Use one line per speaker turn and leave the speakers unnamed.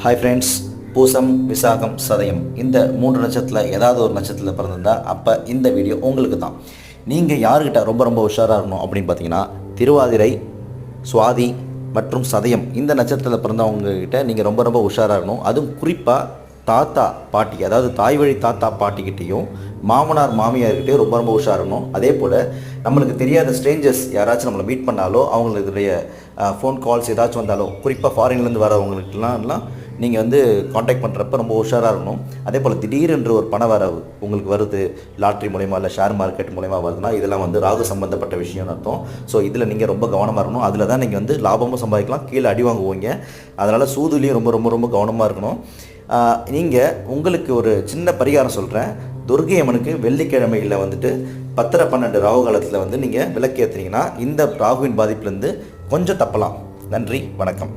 Hi friends, பூசம், விசாகம், சதயம் இந்த 3 நட்சத்திரத்தில் ஏதாவது ஒரு நட்சத்திரத்தில் பிறந்திருந்தால் அப்போ இந்த வீடியோ உங்களுக்கு தான். நீங்கள் யாருக்கிட்ட ரொம்ப ரொம்ப உஷாராக இருக்கணும் அப்படின்னு பார்த்தீங்கன்னா, திருவாதிரை, சுவாதி மற்றும் சதயம் இந்த நட்சத்திரத்தில் பிறந்தவங்கக்கிட்ட நீங்கள் ரொம்ப ரொம்ப உஷாராக இருக்கணும். அதுவும் குறிப்பாக தாத்தா பாட்டி, அதாவது தாய் வழி தாத்தா பாட்டிக்கிட்டேயும் மாமனார் மாமியார்கிட்டையும் ரொம்ப ரொம்ப உஷாரணும். அதே போல் நம்மளுக்கு தெரியாத ஸ்ட்ரேஞ்சர்ஸ் யாராச்சும் நம்மளை மீட் பண்ணாலோ, அவங்களுடைய ஃபோன் கால்ஸ் ஏதாச்சும் வந்தாலோ, குறிப்பாக ஃபாரின்லேருந்து வரவங்களுக்குலாம் நீங்கள் காண்டாக்ட் பண்ணுறப்ப ரொம்ப உஷாராக இருக்கணும். அதே போல் திடீரென்று ஒரு பண வரவு உங்களுக்கு வருது, லாட்ரி மூலயமா இல்லை ஷேர் மார்க்கெட் மூலயமா வருதுன்னா இதெல்லாம் ராகு சம்மந்தப்பட்ட விஷயம்னு அர்த்தம். ஸோ இதில் நீங்கள் ரொம்ப கவனமாக இருக்கணும். அதில் தான் நீங்கள் லாபமும் சம்பாதிக்கலாம், கீழே அடி வாங்குவீங்க. அதனால் சூதுலேயும் ரொம்ப ரொம்ப ரொம்ப கவனமாக இருக்கணும். நீங்கள் உங்களுக்கு ஒரு சின்ன பரிகாரம் சொல்கிறேன். துர்க்கை அம்மனுக்கு வெள்ளிக்கிழமையில் 10-12 ராகு காலத்தில் நீங்கள் விளக்கேற்றுனீங்கன்னா இந்த ராகுவின் பாதிப்புலேருந்து கொஞ்சம் தப்பலாம். நன்றி, வணக்கம்.